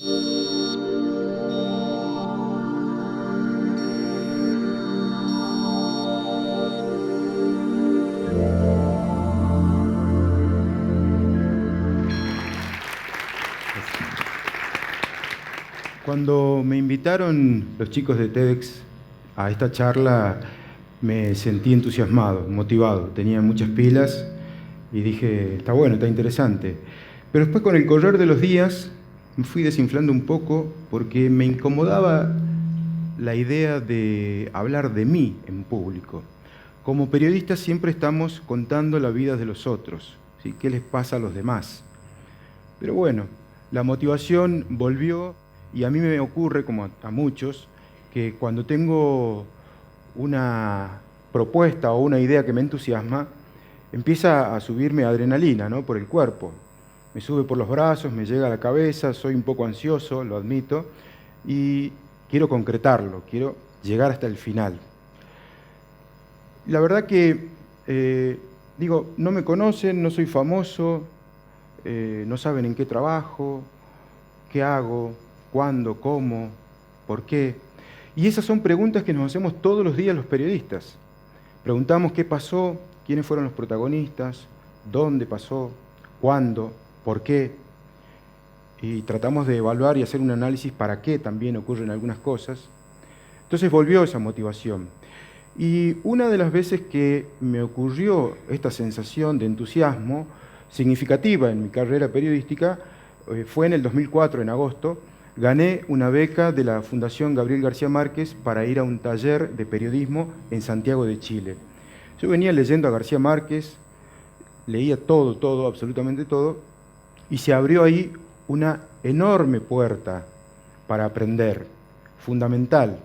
Cuando me invitaron los chicos de TEDx a esta charla, me sentí entusiasmado, motivado, tenía muchas pilas y dije, está bueno, está interesante. Pero después, con el correr de los días, me fui desinflando un poco porque me incomodaba la idea de hablar de mí en público. Como periodistas siempre estamos contando la vida de los otros, ¿sí? ¿Qué les pasa a los demás? Pero bueno, la motivación volvió y a mí me ocurre, como a muchos, que cuando tengo una propuesta o una idea que me entusiasma, empieza a subirme adrenalina, ¿no? Por el cuerpo. Me sube por los brazos, me llega a la cabeza, soy un poco ansioso, lo admito, y quiero concretarlo, quiero llegar hasta el final. La verdad que, no me conocen, no soy famoso, no saben en qué trabajo, qué hago, cuándo, cómo, por qué. Y esas son preguntas que nos hacemos todos los días los periodistas. Preguntamos qué pasó, quiénes fueron los protagonistas, dónde pasó, cuándo, por qué. Y tratamos de evaluar y hacer un análisis para qué también ocurren algunas cosas. Entonces volvió esa motivación. Y una de las veces que me ocurrió esta sensación de entusiasmo significativa en mi carrera periodística fue en el 2004, en agosto. Gané una beca de la Fundación Gabriel García Márquez para ir a un taller de periodismo en Santiago de Chile. Yo venía leyendo a García Márquez, leía todo, absolutamente todo, y se abrió ahí una enorme puerta para aprender, fundamental.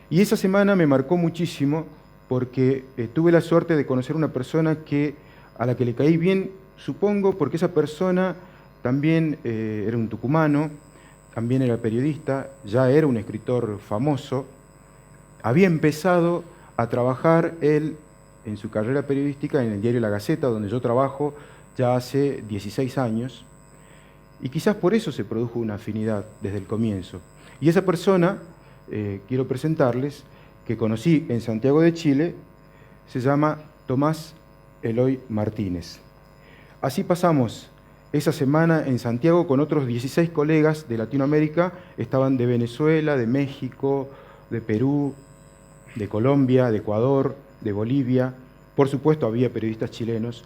Y esa semana me marcó muchísimo porque tuve la suerte de conocer una persona a la que le caí bien, supongo, porque esa persona también era un tucumano, también era periodista, ya era un escritor famoso. Había empezado a trabajar él en su carrera periodística en el diario La Gaceta, donde yo trabajo ya hace 16 años, y quizás por eso se produjo una afinidad desde el comienzo. Y esa persona, quiero presentarles, que conocí en Santiago de Chile, se llama Tomás Eloy Martínez. Así pasamos esa semana en Santiago con otros 16 colegas de Latinoamérica, estaban de Venezuela, de México, de Perú, de Colombia, de Ecuador, de Bolivia, por supuesto había periodistas chilenos,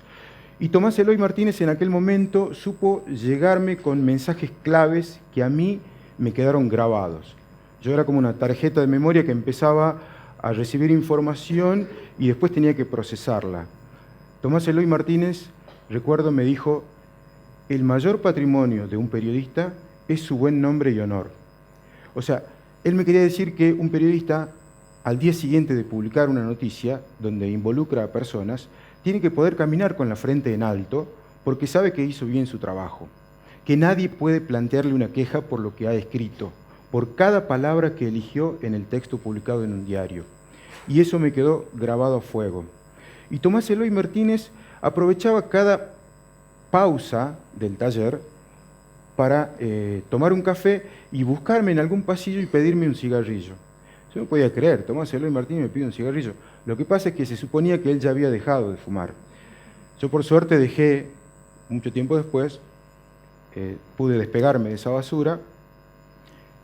y Tomás Eloy Martínez en aquel momento supo llegarme con mensajes claves que a mí me quedaron grabados. Yo era como una tarjeta de memoria que empezaba a recibir información y después tenía que procesarla. Tomás Eloy Martínez, recuerdo, me dijo: el mayor patrimonio de un periodista es su buen nombre y honor. O sea, él me quería decir que un periodista, al día siguiente de publicar una noticia donde involucra a personas, tiene que poder caminar con la frente en alto porque sabe que hizo bien su trabajo, que nadie puede plantearle una queja por lo que ha escrito, por cada palabra que eligió en el texto publicado en un diario. Y eso me quedó grabado a fuego. Y Tomás Eloy Martínez aprovechaba cada pausa del taller para tomar un café y buscarme en algún pasillo y pedirme un cigarrillo. Yo no podía creer, Tomás Eloy Martínez me pide un cigarrillo. Lo que pasa es que se suponía que él ya había dejado de fumar. Yo por suerte dejé, mucho tiempo después, pude despegarme de esa basura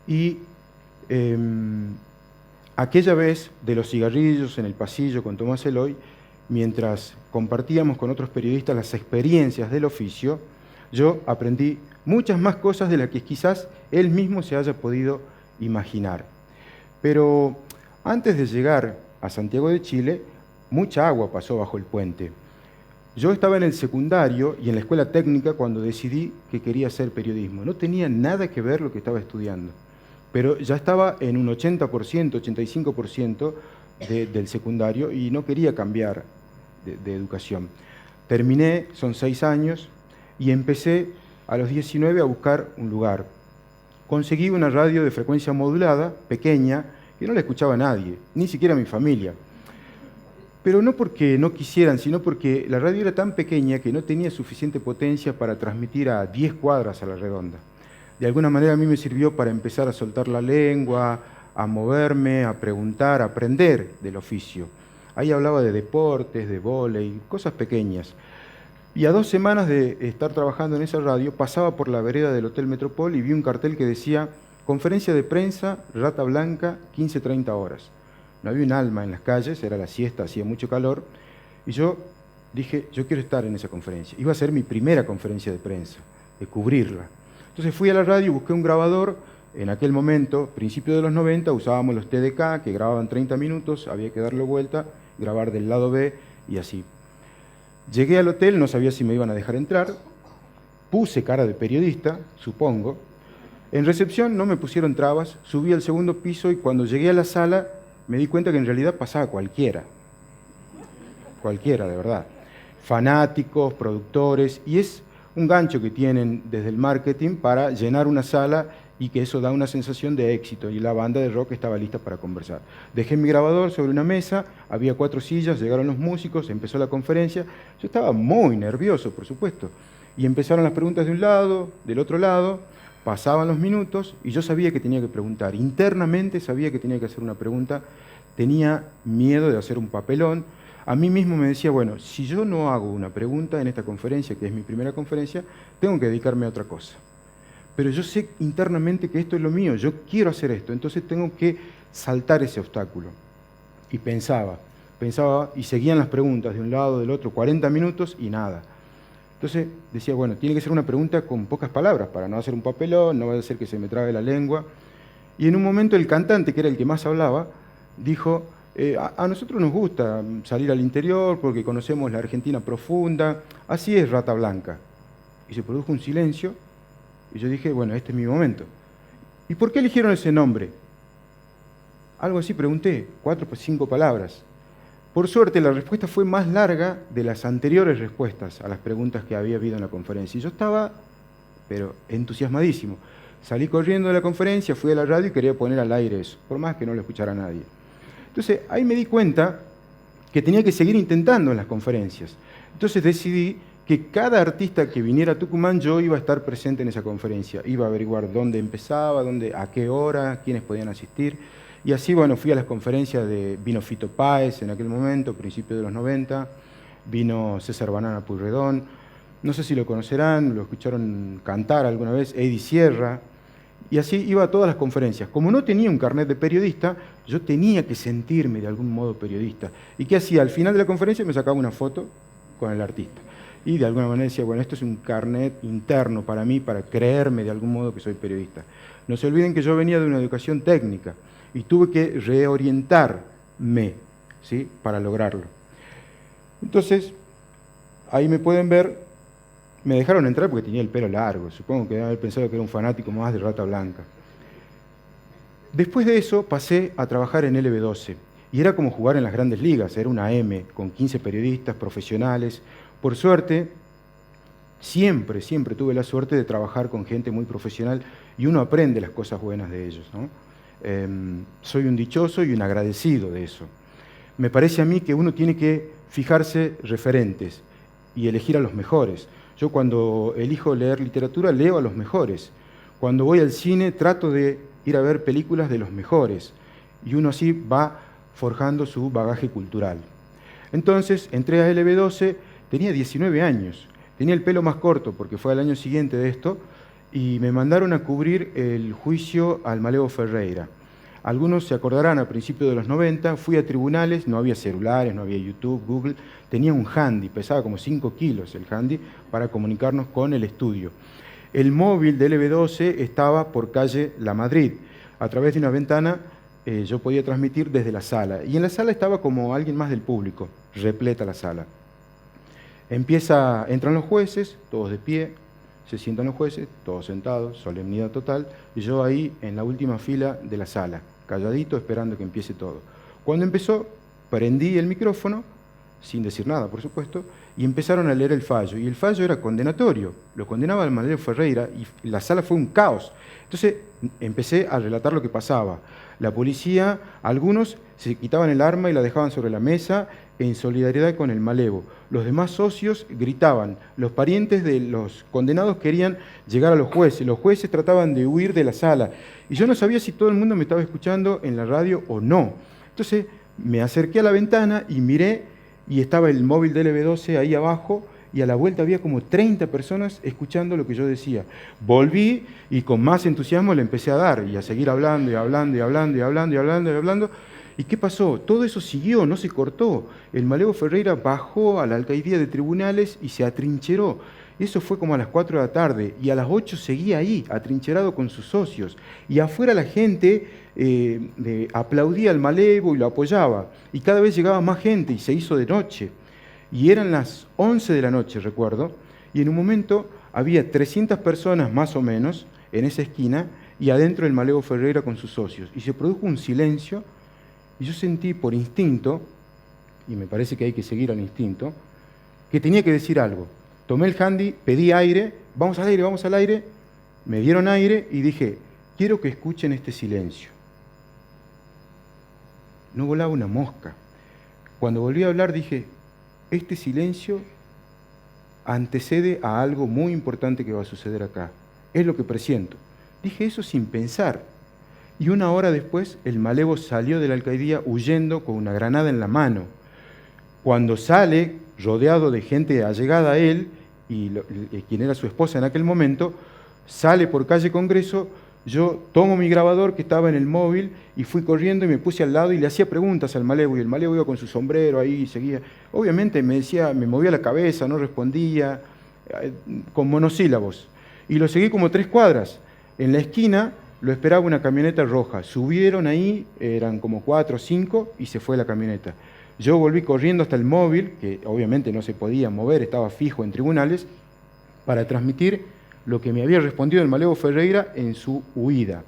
y aquella vez de los cigarrillos en el pasillo con Tomás Eloy, mientras compartíamos con otros periodistas las experiencias del oficio, yo aprendí muchas más cosas de las que quizás él mismo se haya podido imaginar. Pero antes de llegar a Santiago de Chile, mucha agua pasó bajo el puente. Yo estaba en el secundario y en la escuela técnica cuando decidí que quería hacer periodismo. No tenía nada que ver lo que estaba estudiando, pero ya estaba en un 80%, 85% del secundario y no quería cambiar de educación. Terminé, son 6 años, y empecé a los 19 a buscar un lugar. Conseguí una radio de frecuencia modulada, pequeña, que no la escuchaba nadie, ni siquiera mi familia. Pero no porque no quisieran, sino porque la radio era tan pequeña que no tenía suficiente potencia para transmitir a 10 cuadras a la redonda. de alguna manera a mí me sirvió para empezar a soltar la lengua, a moverme, a preguntar, a aprender del oficio. Ahí hablaba de deportes, de vóley, cosas pequeñas. Y a 2 semanas de estar trabajando en esa radio, pasaba por la vereda del Hotel Metropol y vi un cartel que decía conferencia de prensa, Rata Blanca, 15:30 horas. No había un alma en las calles, era la siesta, hacía mucho calor, y yo dije, yo quiero estar en esa conferencia. Iba a ser mi primera conferencia de prensa, de cubrirla. Entonces fui a la radio, busqué un grabador. En aquel momento, principio de los 90, usábamos los TDK, que grababan 30 minutos, había que darle vuelta, grabar del lado B y así. Llegué al hotel, no sabía si me iban a dejar entrar, puse cara de periodista, supongo. En recepción no me pusieron trabas, subí al segundo piso y cuando llegué a la sala me di cuenta que en realidad pasaba cualquiera, de verdad. Fanáticos, productores, y es un gancho que tienen desde el marketing para llenar una sala y que eso da una sensación de éxito, y la banda de rock estaba lista para conversar. Dejé mi grabador sobre una mesa, había 4 sillas, llegaron los músicos, empezó la conferencia. Yo estaba muy nervioso, por supuesto, y empezaron las preguntas de un lado, del otro lado, pasaban los minutos y yo sabía que tenía que preguntar. Internamente sabía que tenía que hacer una pregunta, tenía miedo de hacer un papelón. A mí mismo me decía, bueno, si yo no hago una pregunta en esta conferencia, que es mi primera conferencia, tengo que dedicarme a otra cosa. Pero yo sé internamente que esto es lo mío, yo quiero hacer esto, entonces tengo que saltar ese obstáculo. Y pensaba y seguían las preguntas de un lado, del otro, 40 minutos y nada. Entonces decía, bueno, tiene que ser una pregunta con pocas palabras, para no hacer un papelón, no vaya a ser que se me trabe la lengua. Y en un momento el cantante, que era el que más hablaba, dijo, a nosotros nos gusta salir al interior porque conocemos la Argentina profunda, así es Rata Blanca. Y se produjo un silencio. Y yo dije, bueno, este es mi momento. ¿Y por qué eligieron ese nombre? Algo así pregunté, 4 o 5 palabras. Por suerte, la respuesta fue más larga de las anteriores respuestas a las preguntas que había habido en la conferencia. Y yo estaba, pero entusiasmadísimo. Salí corriendo de la conferencia, fui a la radio y quería poner al aire eso, por más que no lo escuchara nadie. Entonces, ahí me di cuenta que tenía que seguir intentando en las conferencias. Entonces decidí que cada artista que viniera a Tucumán, yo iba a estar presente en esa conferencia. Iba a averiguar dónde empezaba, a qué hora, quiénes podían asistir. Y así, bueno, fui a las conferencias vino Fito Páez en aquel momento, principios de los 90, vino César Banana Pueyrredón, no sé si lo conocerán, lo escucharon cantar alguna vez, Eddie Sierra, y así iba a todas las conferencias. Como no tenía un carnet de periodista, yo tenía que sentirme de algún modo periodista. ¿Y qué hacía? Al final de la conferencia me sacaba una foto con el artista. Y de alguna manera decía, bueno, esto es un carnet interno para mí, para creerme de algún modo que soy periodista. No se olviden que yo venía de una educación técnica y tuve que reorientarme, ¿sí?, para lograrlo. Entonces, ahí me pueden ver, me dejaron entrar porque tenía el pelo largo, supongo que deben haber pensado que era un fanático más de Rata Blanca. Después de eso pasé a trabajar en LB12 y era como jugar en las grandes ligas, era una M con 15 periodistas profesionales. Por suerte, siempre tuve la suerte de trabajar con gente muy profesional y uno aprende las cosas buenas de ellos, ¿no? Soy un dichoso y un agradecido de eso. Me parece a mí que uno tiene que fijarse referentes y elegir a los mejores. Yo cuando elijo leer literatura, leo a los mejores. Cuando voy al cine, trato de ir a ver películas de los mejores. Y uno así va forjando su bagaje cultural. Entonces, entré a LB12, tenía 19 años, tenía el pelo más corto porque fue al año siguiente de esto, y me mandaron a cubrir el juicio al Malevo Ferreira. Algunos se acordarán, a principios de los 90, fui a tribunales, no había celulares, no había YouTube, Google, tenía un handy, pesaba como 5 kilos el handy, para comunicarnos con el estudio. El móvil de LB12 estaba por calle La Madrid. A través de una ventana yo podía transmitir desde la sala, y en la sala estaba como alguien más del público, repleta la sala. Entran los jueces, todos de pie, se sientan los jueces, todos sentados, solemnidad total, y yo ahí en la última fila de la sala, calladito, esperando que empiece todo. Cuando empezó, prendí el micrófono, sin decir nada, por supuesto, y empezaron a leer el fallo, y el fallo era condenatorio, lo condenaba al Malevo Ferreira, y la sala fue un caos. Entonces empecé a relatar lo que pasaba. La policía, algunos se quitaban el arma y la dejaban sobre la mesa, en solidaridad con el malevo. Los demás socios gritaban, los parientes de los condenados querían llegar a los jueces trataban de huir de la sala, y yo no sabía si todo el mundo me estaba escuchando en la radio o no. Entonces me acerqué a la ventana y miré, y estaba el móvil del LB12 ahí abajo, y a la vuelta había como 30 personas escuchando lo que yo decía. Volví y con más entusiasmo le empecé a dar, y a seguir hablando, y hablando, y hablando, y hablando, y hablando, y hablando. ¿Y qué pasó? Todo eso siguió, no se cortó. El malevo Ferreira bajó a la alcaidía de tribunales y se atrincheró. Eso fue como a las 4 de la tarde, y a las 8 seguía ahí, atrincherado con sus socios. Y afuera la gente aplaudía al malevo y lo apoyaba. Y cada vez llegaba más gente y se hizo de noche. Y eran las 11 de la noche, recuerdo, y en un momento había 300 personas más o menos en esa esquina, y adentro el malevo Ferreira con sus socios. Y se produjo un silencio, y yo sentí por instinto, y me parece que hay que seguir al instinto, que tenía que decir algo. Tomé el handy, pedí aire, vamos al aire, me dieron aire y dije, quiero que escuchen este silencio. No volaba una mosca. Cuando volví a hablar dije, este silencio antecede a algo muy importante que va a suceder acá. Es lo que presiento. Dije eso sin pensar. Y una hora después, el malevo salió de la alcaidía huyendo con una granada en la mano. Cuando sale, rodeado de gente allegada a él, y quien era su esposa en aquel momento, sale por calle Congreso. Yo tomo mi grabador que estaba en el móvil y fui corriendo y me puse al lado y le hacía preguntas al malevo, y el malevo iba con su sombrero ahí y seguía. Obviamente me decía, me movía la cabeza, no respondía, con monosílabos. Y lo seguí como 3 cuadras. En la esquina lo esperaba una camioneta roja. Subieron ahí, eran como 4 o 5, y se fue la camioneta. Yo volví corriendo hasta el móvil, que obviamente no se podía mover, estaba fijo en tribunales, para transmitir lo que me había respondido el malevo Ferreira en su huida.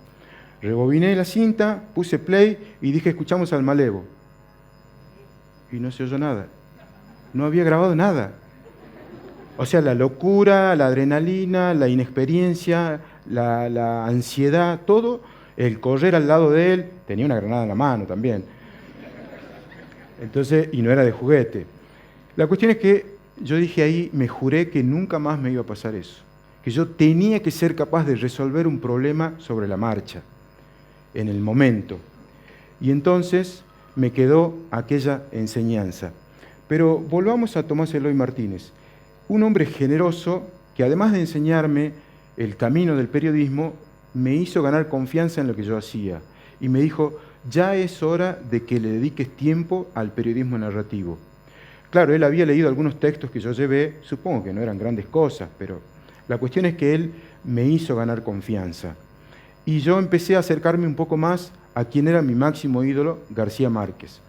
Rebobiné la cinta, puse play y dije, escuchamos al malevo. Y no se oyó nada. No había grabado nada. O sea, la locura, la adrenalina, la inexperiencia, la ansiedad, todo, el correr al lado de él, tenía una granada en la mano también. Entonces, y no era de juguete. La cuestión es que yo dije ahí, me juré que nunca más me iba a pasar eso. Que yo tenía que ser capaz de resolver un problema sobre la marcha, en el momento. Y entonces me quedó aquella enseñanza. Pero volvamos a Tomás Eloy Martínez, un hombre generoso que además de enseñarme el camino del periodismo, me hizo ganar confianza en lo que yo hacía. Y me dijo, ya es hora de que le dediques tiempo al periodismo narrativo. Claro, él había leído algunos textos que yo llevé, supongo que no eran grandes cosas, pero la cuestión es que él me hizo ganar confianza. Y yo empecé a acercarme un poco más a quien era mi máximo ídolo, García Márquez.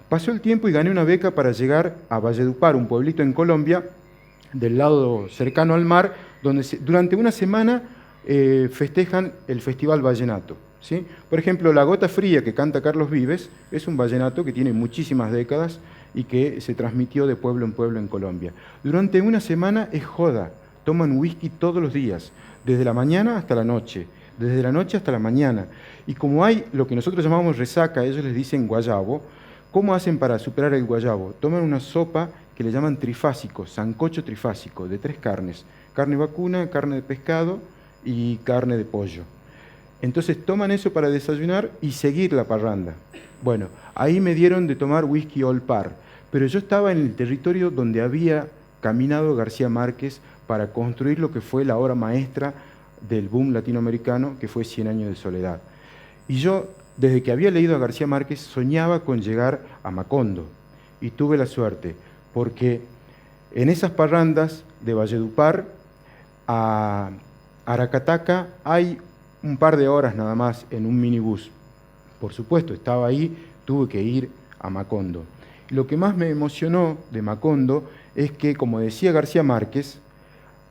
Pasó el tiempo y gané una beca para llegar a Valledupar, un pueblito en Colombia, del lado cercano al mar, donde durante una semana festejan el Festival Vallenato, ¿sí? Por ejemplo, La Gota Fría, que canta Carlos Vives, es un vallenato que tiene muchísimas décadas y que se transmitió de pueblo en pueblo en Colombia. Durante una semana es joda. Toman whisky todos los días, desde la mañana hasta la noche, desde la noche hasta la mañana. Y como hay lo que nosotros llamamos resaca, ellos les dicen guayabo, ¿cómo hacen para superar el guayabo? Toman una sopa que le llaman trifásico, sancocho trifásico, de 3 carnes. Carne vacuna, carne de pescado y carne de pollo. Entonces toman eso para desayunar y seguir la parranda. Bueno, ahí me dieron de tomar whisky Old Par, pero yo estaba en el territorio donde había caminado García Márquez para construir lo que fue la obra maestra del boom latinoamericano, que fue 100 años de soledad. Y yo, desde que había leído a García Márquez, soñaba con llegar a Macondo. Y tuve la suerte, porque en esas parrandas de Valledupar a Aracataca hay un par de horas nada más en un minibús. Por supuesto, estaba ahí, tuve que ir a Macondo. Lo que más me emocionó de Macondo es que, como decía García Márquez,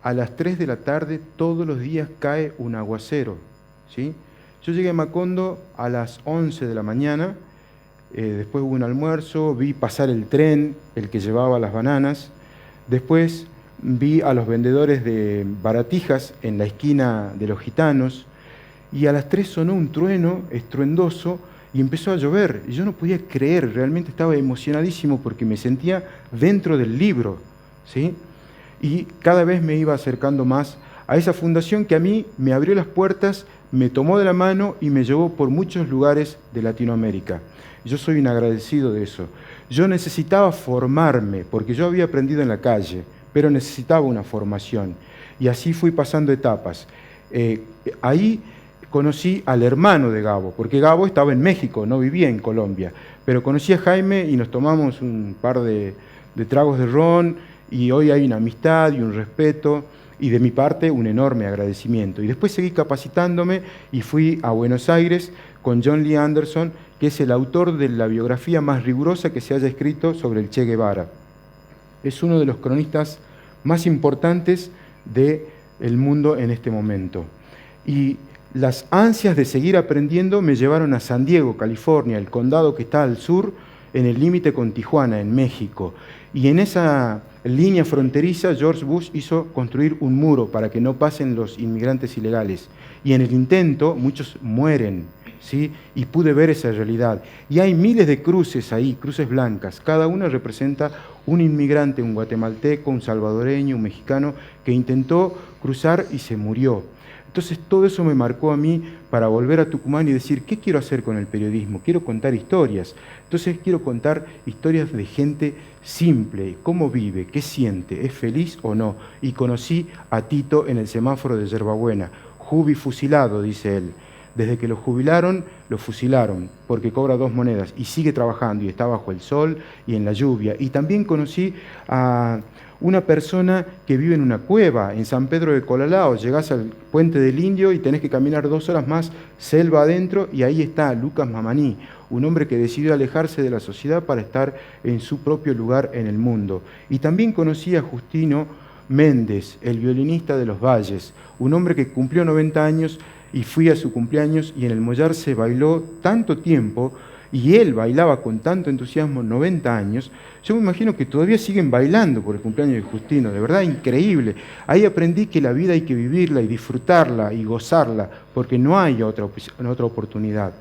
a las 3 de la tarde todos los días cae un aguacero, ¿sí? Yo llegué a Macondo a las 11 de la mañana, después hubo un almuerzo, vi pasar el tren, el que llevaba las bananas, después vi a los vendedores de baratijas en la esquina de los gitanos, y a las 3 sonó un trueno estruendoso y empezó a llover. Y yo no podía creer, realmente estaba emocionadísimo porque me sentía dentro del libro, ¿sí? Y cada vez me iba acercando más a esa fundación que a mí me abrió las puertas, me tomó de la mano y me llevó por muchos lugares de Latinoamérica. Yo soy un agradecido de eso. Yo necesitaba formarme, porque yo había aprendido en la calle, pero necesitaba una formación. Y así fui pasando etapas. Ahí conocí al hermano de Gabo, porque Gabo estaba en México, no vivía en Colombia. Pero conocí a Jaime y nos tomamos un par de tragos de ron, y hoy hay una amistad y un respeto, y de mi parte un enorme agradecimiento. Y después seguí capacitándome y fui a Buenos Aires con John Lee Anderson, que es el autor de la biografía más rigurosa que se haya escrito sobre el Che Guevara. Es uno de los cronistas más importantes del mundo en este momento. Y las ansias de seguir aprendiendo me llevaron a San Diego, California, el condado que está al sur, en el límite con Tijuana, en México. Y en esa línea fronteriza, George Bush hizo construir un muro para que no pasen los inmigrantes ilegales. Y en el intento, muchos mueren, ¿sí? Y pude ver esa realidad. Y hay miles de cruces ahí, cruces blancas. Cada una representa un inmigrante, un guatemalteco, un salvadoreño, un mexicano, que intentó cruzar y se murió. Entonces todo eso me marcó a mí para volver a Tucumán y decir, ¿qué quiero hacer con el periodismo? Quiero contar historias. Entonces quiero contar historias de gente simple, cómo vive, qué siente, es feliz o no. Y conocí a Tito en el semáforo de Yerbabuena, jubi fusilado, dice él. Desde que lo jubilaron, lo fusilaron, porque cobra 2 monedas y sigue trabajando y está bajo el sol y en la lluvia. Y también conocí a una persona que vive en una cueva en San Pedro de Colalao. Llegás al Puente del Indio y tenés que caminar 2 horas más, selva adentro, y ahí está Lucas Mamaní, un hombre que decidió alejarse de la sociedad para estar en su propio lugar en el mundo. Y también conocí a Justino Méndez, el violinista de Los Valles, un hombre que cumplió 90 años y fui a su cumpleaños y en el Mollar se bailó tanto tiempo y él bailaba con tanto entusiasmo 90 años, yo me imagino que todavía siguen bailando por el cumpleaños de Justino, de verdad increíble. Ahí aprendí que la vida hay que vivirla y disfrutarla y gozarla, porque no hay otra oportunidad.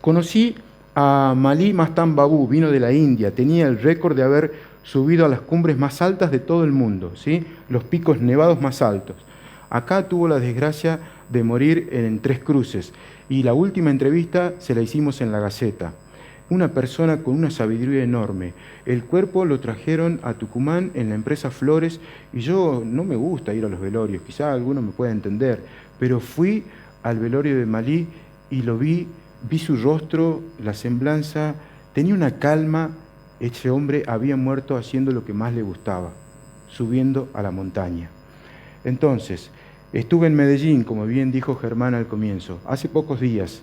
Conocí a Malí Mastan Babu, vino de la India, tenía el récord de haber subido a las cumbres más altas de todo el mundo, ¿sí? Los picos nevados más altos. Acá tuvo la desgracia de morir en 3 cruces y la última entrevista se la hicimos en La Gaceta. Una persona con una sabiduría enorme. El cuerpo lo trajeron a Tucumán en la empresa Flores y yo no me gusta ir a los velorios, quizá alguno me pueda entender, pero fui al velorio de Malí y lo vi su rostro, la semblanza, tenía una calma. Ese hombre había muerto haciendo lo que más le gustaba, subiendo a la montaña. Entonces, estuve en Medellín, como bien dijo Germán al comienzo, hace pocos días.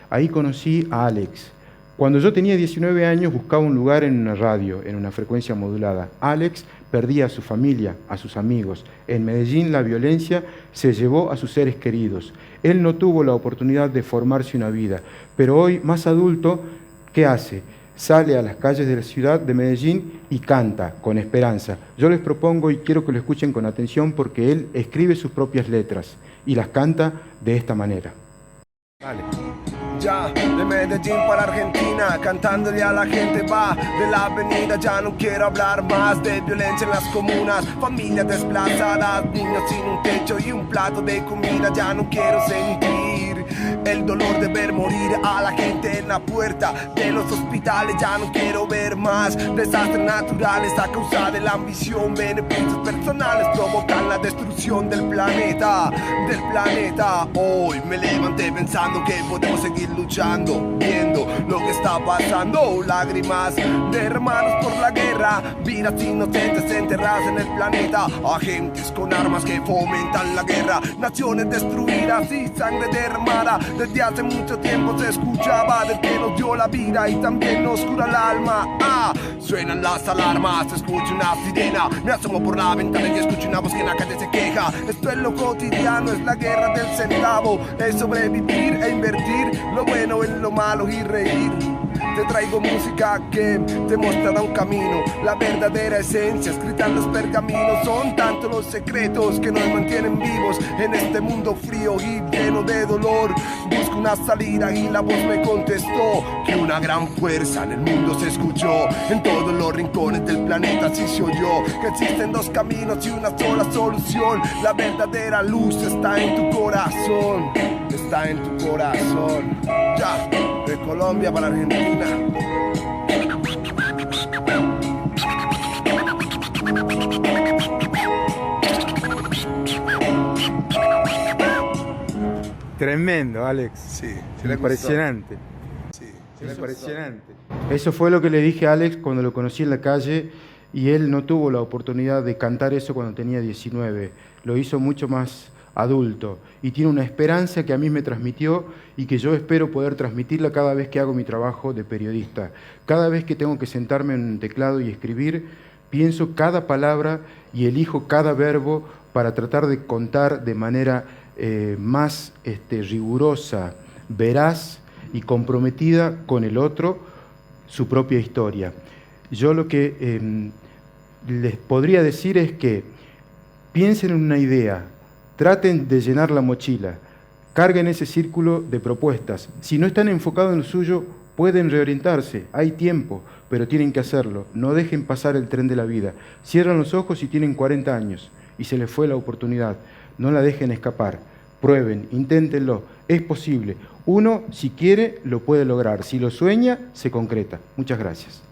Ahí conocí a Alex. Cuando yo tenía 19 años buscaba un lugar en una radio, en una frecuencia modulada. Alex perdía a su familia, a sus amigos. En Medellín la violencia se llevó a sus seres queridos. Él no tuvo la oportunidad de formarse una vida, pero hoy, más adulto, ¿qué hace? Sale a las calles de la ciudad de Medellín y canta con esperanza. Yo les propongo y quiero que lo escuchen con atención porque él escribe sus propias letras y las canta de esta manera. Vale. Ya, de Medellín para Argentina, cantándole a la gente va de la avenida. Ya no quiero hablar más de violencia en las comunas, familias desplazadas, niños sin un techo y un plato de comida. Ya no quiero sentir el dolor de ver morir a la gente en la puerta de los hospitales. Ya no quiero ver más desastres naturales a causa de la ambición. Beneficios personales provocan la destrucción del planeta, Hoy me levanté pensando que podemos seguir luchando, viendo lo que está pasando. Lágrimas derramadas por la guerra, vidas inocentes enterradas en el planeta, agentes con armas que fomentan la guerra, naciones destruidas y sangre derramada. Desde hace mucho tiempo se escuchaba del que nos dio la vida y también nos cura el alma. Suenan las alarmas, escucho una sirena, me asomo por la ventana y escucho una voz que en la calle se queja. Esto es lo cotidiano, es la guerra del centavo, es sobrevivir e invertir lo bueno en lo malo y reír te traigo música que te mostrará un camino. La verdadera esencia escrita en los pergaminos. Son tantos los secretos que nos mantienen vivos en este mundo frío y lleno de dolor. Busco una salida y la voz me contestó que una gran fuerza en el mundo se escuchó. En todos los rincones del planeta así se oyó que existen dos caminos y una sola solución. La verdadera luz está en tu corazón, está en tu corazón. Ya, de Colombia para Argentina. Tremendo, Alex. Sí, impresionante. Sí, Impresionante. Eso fue lo que le dije a Alex cuando lo conocí en la calle, y él no tuvo la oportunidad de cantar eso cuando tenía 19. Lo hizo mucho más adulto y tiene una esperanza que a mí me transmitió y que yo espero poder transmitirla cada vez que hago mi trabajo de periodista. Cada vez que tengo que sentarme en un teclado y escribir, pienso cada palabra y elijo cada verbo para tratar de contar de manera más rigurosa, veraz y comprometida con el otro su propia historia. Yo lo que les podría decir es que piensen en una idea, traten de llenar la mochila, carguen ese círculo de propuestas. Si no están enfocados en lo suyo, pueden reorientarse, hay tiempo, pero tienen que hacerlo. No dejen pasar el tren de la vida. Cierran los ojos si tienen 40 años y se les fue la oportunidad. No la dejen escapar. Prueben, inténtenlo, es posible. Uno, si quiere, lo puede lograr. Si lo sueña, se concreta. Muchas gracias.